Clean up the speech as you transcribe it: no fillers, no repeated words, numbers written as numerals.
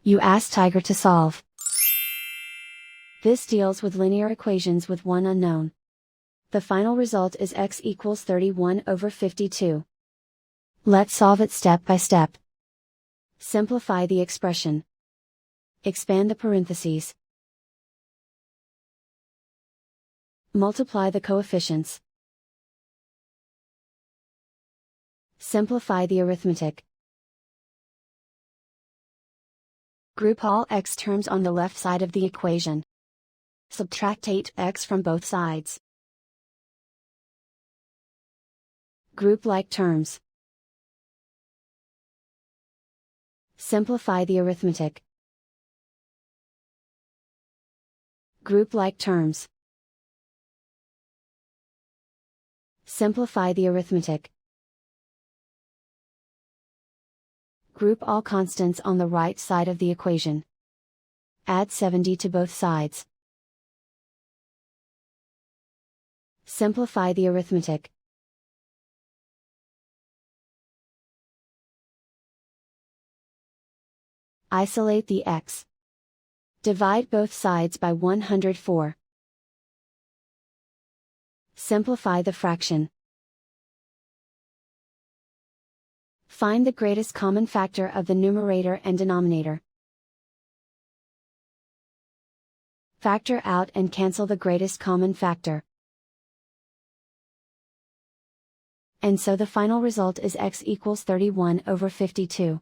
You ask Tiger to solve. This deals with linear equations with one unknown. The final result is x equals 31/52. Let's solve it step by step. Simplify the expression. Expand the parentheses. Multiply the coefficients. Simplify the arithmetic. Group all x terms on the left side of the equation. Subtract 8x from both sides. Group like terms. Simplify the arithmetic. Group like terms. Simplify the arithmetic. Group all constants on the right side of the equation. Add 70 to both sides. Simplify the arithmetic. Isolate the x. Divide both sides by 104. Simplify the fraction. Find the greatest common factor of the numerator and denominator. Factor out and cancel the greatest common factor. And so the final result is x equals 31/52.